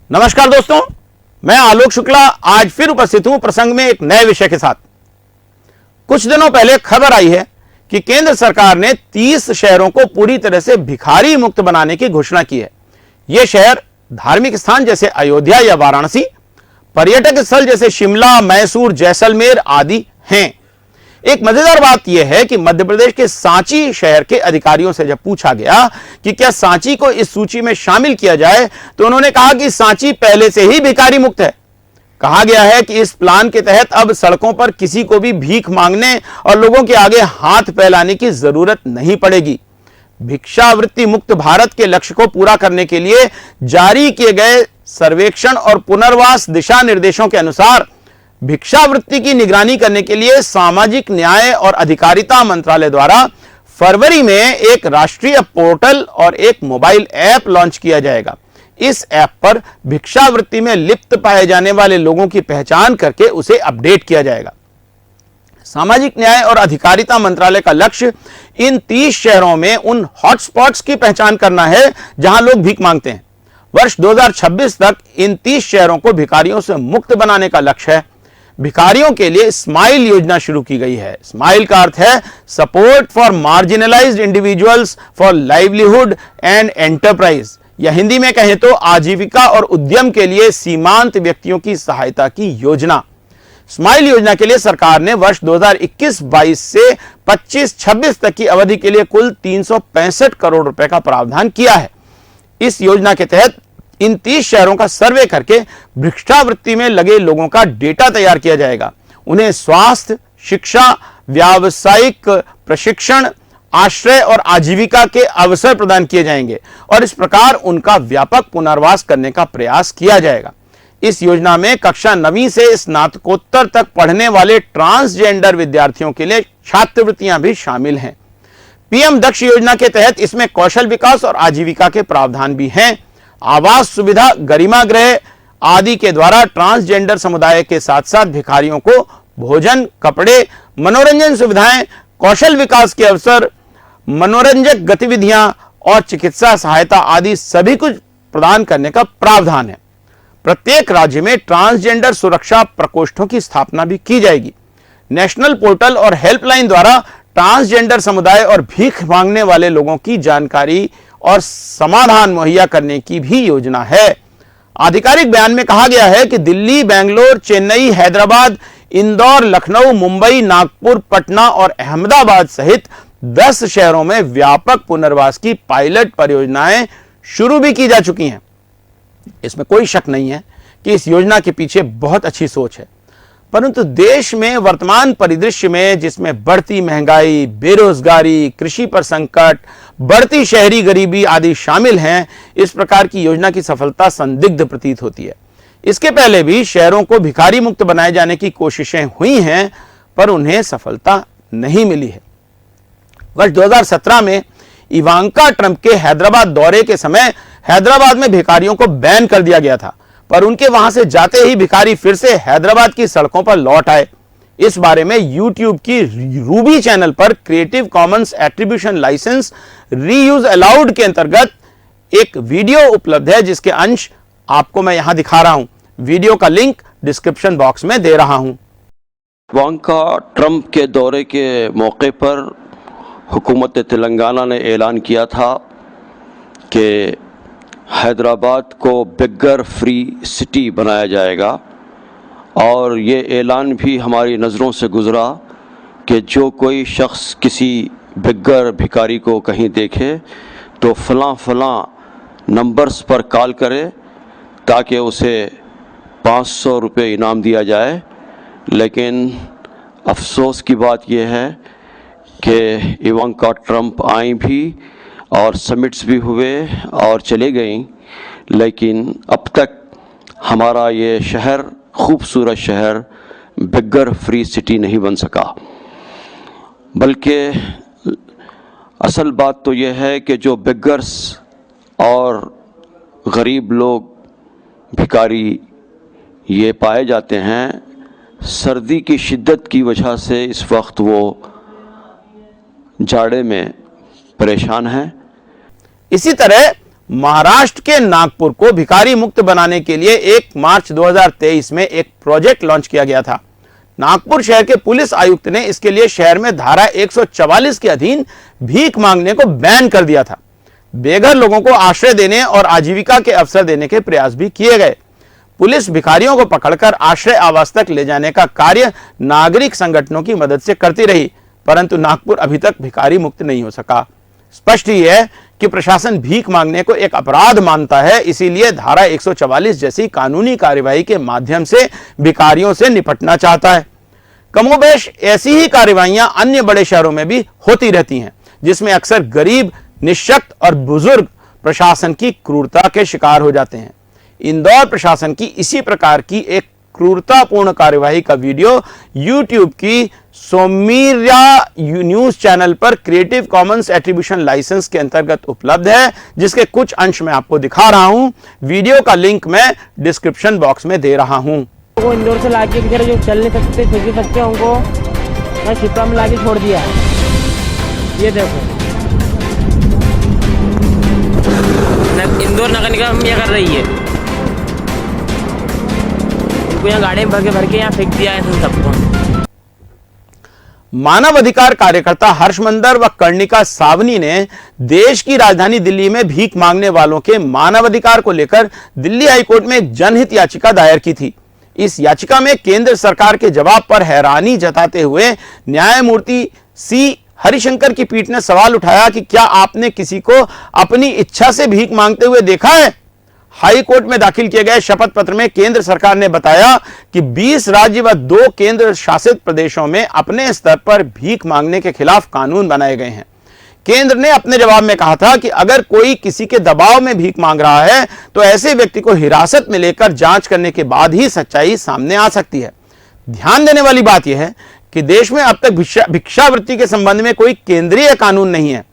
नमस्कार दोस्तों, मैं आलोक शुक्ला आज फिर उपस्थित हूं प्रसंग में एक नए विषय के साथ। कुछ दिनों पहले खबर आई है कि केंद्र सरकार ने 30 शहरों को पूरी तरह से भिखारी मुक्त बनाने की घोषणा की है। ये शहर धार्मिक स्थान जैसे अयोध्या या वाराणसी, पर्यटक स्थल जैसे शिमला, मैसूर, जैसलमेर आदि हैं। एक मजेदार बात यह है कि मध्य प्रदेश के सांची शहर के अधिकारियों से जब पूछा गया कि क्या सांची को इस सूची में शामिल किया जाए, तो उन्होंने कहा कि सांची पहले से ही भिखारी मुक्त है। कहा गया है कि इस प्लान के तहत अब सड़कों पर किसी को भी भीख मांगने और लोगों के आगे हाथ फैलाने की जरूरत नहीं पड़ेगी। भिक्षावृत्ति मुक्त भारत के लक्ष्य को पूरा करने के लिए जारी किए गए सर्वेक्षण और पुनर्वास दिशा निर्देशों के अनुसार भिक्षावृत्ति की निगरानी करने के लिए सामाजिक न्याय और अधिकारिता मंत्रालय द्वारा फरवरी में एक राष्ट्रीय पोर्टल और एक मोबाइल ऐप लॉन्च किया जाएगा। इस ऐप पर भिक्षावृत्ति में लिप्त पाए जाने वाले लोगों की पहचान करके उसे अपडेट किया जाएगा। सामाजिक न्याय और अधिकारिता मंत्रालय का लक्ष्य इन 30 शहरों में उन हॉटस्पॉट्स की पहचान करना है जहां लोग भीख मांगते हैं। वर्ष 2026 तक इन 30 शहरों को भिखारियों से मुक्त बनाने का लक्ष्य है। भिखारियों के लिए स्माइल योजना शुरू की गई है। स्माइल का अर्थ है support for marginalised individuals for livelihood and enterprise, या हिंदी में कहें तो आजीविका और उद्यम के लिए सीमांत व्यक्तियों की सहायता की योजना। स्माइल योजना के लिए सरकार ने वर्ष 2021-22 से 25-26 तक की अवधि के लिए कुल 365 करोड़ रुपए का प्रावधान किया है। इस योजना के तहत इन 30 शहरों का सर्वे करके भिक्षावृत्ति में लगे लोगों का डेटा तैयार किया जाएगा। उन्हें स्वास्थ्य, शिक्षा, व्यावसायिक प्रशिक्षण, आश्रय और आजीविका के अवसर प्रदान किए जाएंगे और इस प्रकार उनका व्यापक पुनर्वास करने का प्रयास किया जाएगा। इस योजना में कक्षा 9वीं से स्नातकोत्तर तक पढ़ने वाले ट्रांसजेंडर विद्यार्थियों के लिए छात्रवृत्तियां भी शामिल हैं। पीएम दक्ष योजना के तहत इसमें कौशल विकास और आजीविका के प्रावधान भी हैं। आवास सुविधा, गरिमा गृह आदि के द्वारा ट्रांसजेंडर समुदाय के साथ साथ भिखारियों को भोजन, कपड़े, मनोरंजन सुविधाएं, कौशल विकास के अवसर, मनोरंजक गतिविधियां और चिकित्सा सहायता आदि सभी कुछ प्रदान करने का प्रावधान है। प्रत्येक राज्य में ट्रांसजेंडर सुरक्षा प्रकोष्ठों की स्थापना भी की जाएगी। नेशनल पोर्टल और हेल्पलाइन द्वारा ट्रांसजेंडर समुदाय और भीख मांगने वाले लोगों की जानकारी और समाधान मुहैया करने की भी योजना है। आधिकारिक बयान में कहा गया है कि दिल्ली, बेंगलोर, चेन्नई, हैदराबाद, इंदौर, लखनऊ, मुंबई, नागपुर, पटना और अहमदाबाद सहित 10 शहरों में व्यापक पुनर्वास की पायलट परियोजनाएं शुरू भी की जा चुकी हैं। इसमें कोई शक नहीं है कि इस योजना के पीछे बहुत अच्छी सोच है, परंतु देश में वर्तमान परिदृश्य में जिसमें बढ़ती महंगाई, बेरोजगारी, कृषि पर संकट, बढ़ती शहरी गरीबी आदि शामिल हैं, इस प्रकार की योजना की सफलता संदिग्ध प्रतीत होती है। इसके पहले भी शहरों को भिखारी मुक्त बनाए जाने की कोशिशें हुई हैं, पर उन्हें सफलता नहीं मिली है। वर्ष 2017 में इवांका ट्रंप के हैदराबाद दौरे के समय हैदराबाद में भिखारियों को बैन कर दिया गया था, पर उनके वहां से जाते ही भिखारी फिर से हैदराबाद की सड़कों पर लौट आए। इस बारे में YouTube की रूबी चैनल पर creative commons attribution licence reuse allowed के अंतर्गत एक वीडियो उपलब्ध है, जिसके अंश आपको मैं यहां दिखा रहा हूं। वीडियो का लिंक डिस्क्रिप्शन बॉक्स में दे रहा हूं। इवांका ट्रंप के दौरे के मौके पर हुकूमत तेलंगाना ने ऐलान किया था कि हैदराबाद को बिगर फ्री सिटी बनाया जाएगा, और ये ऐलान भी हमारी नज़रों से गुज़रा कि जो कोई शख्स किसी बिगर भिखारी को कहीं देखे तो फ़लाँ नंबर्स पर कॉल करे ताकि उसे 500 रुपये इनाम दिया जाए। लेकिन अफसोस की बात यह है कि इवांका ट्रंप आई भी और समिट्स भी हुए और चले गई, लेकिन अब तक हमारा ये शहर, खूबसूरत शहर, बिगर फ्री सिटी नहीं बन सका। बल्कि असल बात तो यह है कि जो बिगर्स और गरीब लोग, भिखारी ये पाए जाते हैं, सर्दी की शिद्दत की वजह से इस वक्त वो जाड़े में परेशान हैं। इसी तरह महाराष्ट्र के नागपुर को भिखारी मुक्त बनाने के लिए 1 मार्च 2023 में एक प्रोजेक्ट लॉन्च किया गया था। नागपुर शहर के पुलिस आयुक्त ने इसके लिए शहर में धारा 144 के अधीन भीख मांगने को बैन कर दिया था। बेघर लोगों को आश्रय देने और आजीविका के अवसर देने के प्रयास भी किए गए। पुलिस भिखारियों को पकड़कर आश्रय आवास तक ले जाने का कार्य नागरिक संगठनों की मदद से करती रही, परंतु नागपुर अभी तक भिखारी मुक्त नहीं हो सका। स्पष्ट ही है कि प्रशासन भीख मांगने को एक अपराध मानता है, इसीलिए धारा 144 जैसी कानूनी कार्यवाही के माध्यम से भिखारियों से निपटना चाहता है। कमोबेश ऐसी ही कार्यवाहियां अन्य बड़े शहरों में भी होती रहती हैं, जिसमें अक्सर गरीब, निःशक्त और बुजुर्ग प्रशासन की क्रूरता के शिकार हो जाते हैं। इंदौर प्रशासन की इसी प्रकार की एक क्रूरतापूर्ण कार्यवाही का वीडियो YouTube की सोमीरा न्यूज चैनल पर क्रिएटिव कॉमन्स एट्रीब्यूशन लाइसेंस के अंतर्गत उपलब्ध है, जिसके कुछ अंश मैं आपको दिखा रहा हूं। वीडियो का लिंक मैं डिस्क्रिप्शन बॉक्स में दे रहा हूं। वो इंदौर से लाके किधर जो चल नहीं सकते, फिर नहीं सकते, उनको मैं शिप्रा में लाके छोड़ दिया। ये देखो इंदौर नगर निगम ये कर रही है, उनको यहाँ गाड़ी में भर के यहाँ फेंक दिया है सबको। मानव अधिकार कार्यकर्ता हर्षमंदर व कर्णिका सावनी ने देश की राजधानी दिल्ली में भीख मांगने वालों के मानव अधिकार को लेकर दिल्ली हाईकोर्ट में एक जनहित याचिका दायर की थी। इस याचिका में केंद्र सरकार के जवाब पर हैरानी जताते हुए न्यायमूर्ति सी हरिशंकर की पीठ ने सवाल उठाया कि क्या आपने किसी को अपनी इच्छा से भीख मांगते हुए देखा है? हाई कोर्ट में दाखिल किए गए शपथ पत्र में केंद्र सरकार ने बताया कि 20 राज्य व 2 केंद्र शासित प्रदेशों में अपने स्तर पर भीख मांगने के खिलाफ कानून बनाए गए हैं। केंद्र ने अपने जवाब में कहा था कि अगर कोई किसी के दबाव में भीख मांग रहा है तो ऐसे व्यक्ति को हिरासत में लेकर जांच करने के बाद ही सच्चाई सामने आ सकती है। ध्यान देने वाली बात यह है कि देश में अब तक भिक्षावृत्ति के संबंध में कोई केंद्रीय कानून नहीं है।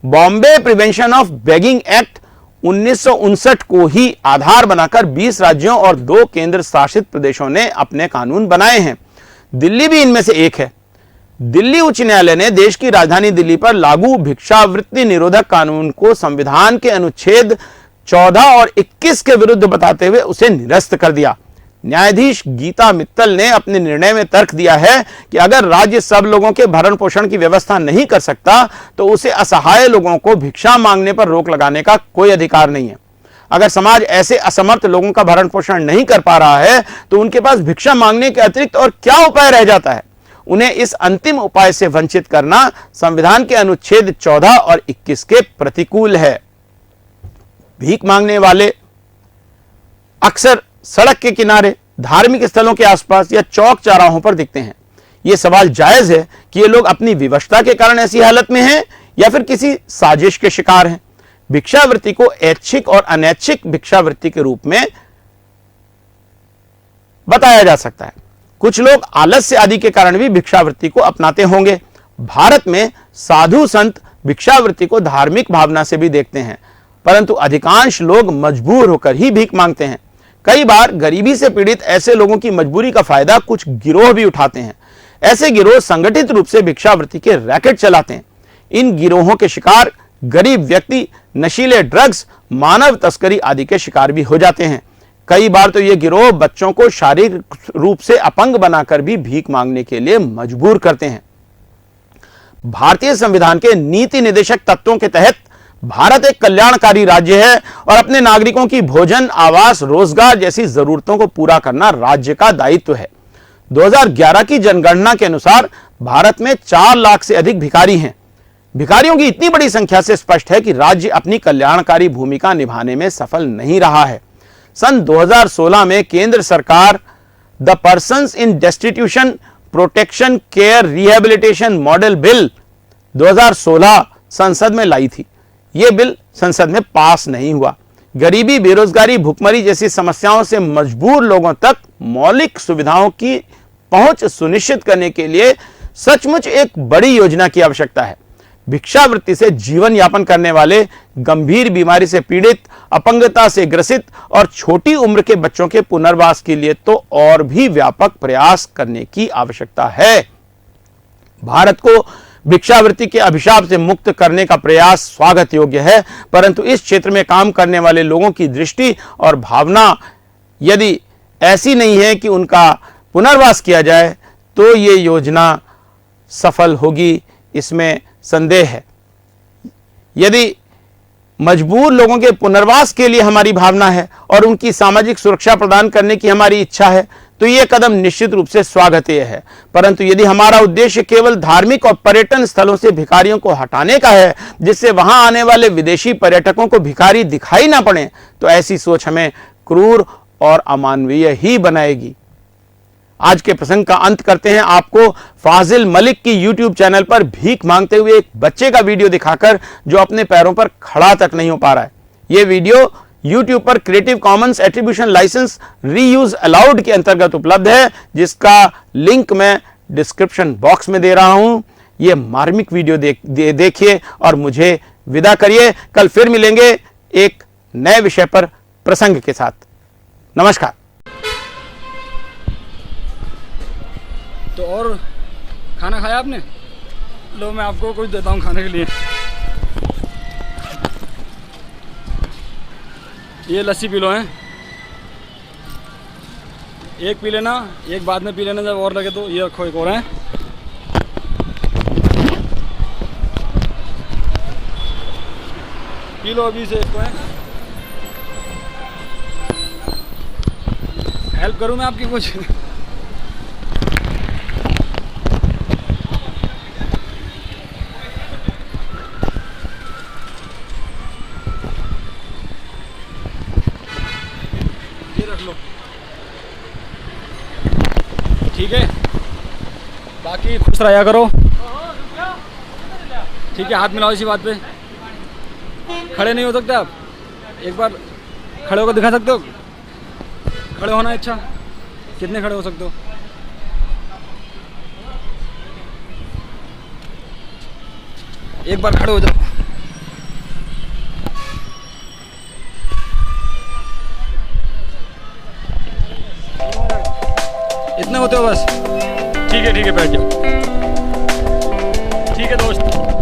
Bombay prevention of begging act 1959 को ही आधार बनाकर 20 राज्यों और 2 केंद्र शासित प्रदेशों ने अपने कानून बनाए हैं। दिल्ली भी इनमें से एक है। दिल्ली उच्च न्यायालय ने देश की राजधानी दिल्ली पर लागू भिक्षावृत्ति निरोधक कानून को संविधान के अनुच्छेद 14 और 21 के विरुद्ध बताते हुए उसे निरस्त कर दिया। न्यायाधीश गीता मित्तल ने अपने निर्णय में तर्क दिया है कि अगर राज्य सब लोगों के भरण पोषण की व्यवस्था नहीं कर सकता तो उसे असहाय लोगों को भिक्षा मांगने पर रोक लगाने का कोई अधिकार नहीं है। अगर समाज ऐसे असमर्थ लोगों का भरण पोषण नहीं कर पा रहा है तो उनके पास भिक्षा मांगने के अतिरिक्त और क्या उपाय रह जाता है? उन्हें इस अंतिम उपाय से वंचित करना संविधान के अनुच्छेद 14 और 21 के प्रतिकूल है। भीख मांगने वाले अक्सर सड़क के किनारे, धार्मिक स्थलों के आसपास या चौक चौराहों पर दिखते हैं। यह सवाल जायज है कि ये लोग अपनी विवशता के कारण ऐसी हालत में हैं या फिर किसी साजिश के शिकार हैं। भिक्षावृत्ति को ऐच्छिक और अनैच्छिक भिक्षावृत्ति के रूप में बताया जा सकता है। कुछ लोग आलस्य आदि के कारण भी भिक्षावृत्ति को अपनाते होंगे। भारत में साधु संत भिक्षावृत्ति को धार्मिक भावना से भी देखते हैं, परंतु अधिकांश लोग मजबूर होकर ही भीख मांगते हैं। कई बार गरीबी से पीड़ित ऐसे लोगों की मजबूरी का फायदा कुछ गिरोह भी उठाते हैं। ऐसे गिरोह संगठित रूप से भिक्षावृत्ति के रैकेट चलाते हैं। इन गिरोहों के शिकार गरीब व्यक्ति नशीले ड्रग्स, मानव तस्करी आदि के शिकार भी हो जाते हैं। कई बार तो ये गिरोह बच्चों को शारीरिक रूप से अपंग बनाकर भी भीख मांगने के लिए मजबूर करते हैं। भारतीय संविधान के नीति निर्देशक तत्वों के तहत भारत एक कल्याणकारी राज्य है और अपने नागरिकों की भोजन, आवास, रोजगार जैसी जरूरतों को पूरा करना राज्य का दायित्व है। 2011 की जनगणना के अनुसार भारत में 4 लाख से अधिक भिखारी हैं। भिखारियों की इतनी बड़ी संख्या से स्पष्ट है कि राज्य अपनी कल्याणकारी भूमिका निभाने में सफल नहीं रहा है। सन 2016 में केंद्र सरकार the persons in destitution protection care rehabilitation model bill 2016 संसद में लाई थी। यह बिल संसद में पास नहीं हुआ। गरीबी, बेरोजगारी, भुखमरी जैसी समस्याओं से मजबूर लोगों तक मौलिक सुविधाओं की पहुंच सुनिश्चित करने के लिए सचमुच एक बड़ी योजना की आवश्यकता है। भिक्षावृत्ति से जीवन यापन करने वाले, गंभीर बीमारी से पीड़ित, अपंगता से ग्रसित और छोटी उम्र के बच्चों के पुनर्वास के लिए तो और भी व्यापक प्रयास करने की आवश्यकता है। भारत को भिक्षावृत्ति के अभिशाप से मुक्त करने का प्रयास स्वागत योग्य है, परंतु इस क्षेत्र में काम करने वाले लोगों की दृष्टि और भावना यदि ऐसी नहीं है कि उनका पुनर्वास किया जाए तो ये योजना सफल होगी, इसमें संदेह है। यदि मजबूर लोगों के पुनर्वास के लिए हमारी भावना है और उनकी सामाजिक सुरक्षा प्रदान करने की हमारी इच्छा है तो यह कदम निश्चित रूप से स्वागतनीय है, परंतु यदि हमारा उद्देश्य केवल धार्मिक और पर्यटन स्थलों से भिखारियों को हटाने का है जिससे वहां आने वाले विदेशी पर्यटकों को भिखारी दिखाई ना पड़े, तो ऐसी सोच हमें क्रूर और अमानवीय ही बनाएगी। आज के प्रसंग का अंत करते हैं आपको फाजिल मलिक की YouTube चैनल पर भीख मांगते हुए एक बच्चे का वीडियो दिखाकर जो अपने पैरों पर खड़ा तक नहीं हो पा रहा है। यह वीडियो YouTube पर creative commons attribution licence reuse allowed के अंतर्गत उपलब्ध है, जिसका लिंक मैं डिस्क्रिप्शन बॉक्स में दे रहा हूं। यह मार्मिक वीडियो देखिए और मुझे विदा करिए। कल फिर मिलेंगे एक नए विषय पर प्रसंग के साथ। नमस्कार। तो और खाना खाया आपने? लो मैं आपको कुछ देता हूँ खाने के लिए। ये लस्सी पी लो हैं, एक पी लेना, एक बाद में पी लेना जब और लगे तो। ये रखो एक और है। पी लो अभी से इसको है। हेल्प करूँ मैं आपकी कुछ? ठीक है, बाकी खुश रहा करो। ठीक है, हाथ मिलाओ इसी बात पे। खड़े नहीं हो सकते आप? एक बार खड़े होकर दिखा सकते हो? खड़े होना अच्छा, कितने खड़े हो सकते हो? एक बार खड़े हो जाओ। इतने होते हो बस? ठीक है बैठ जाओ। ठीक है दोस्त।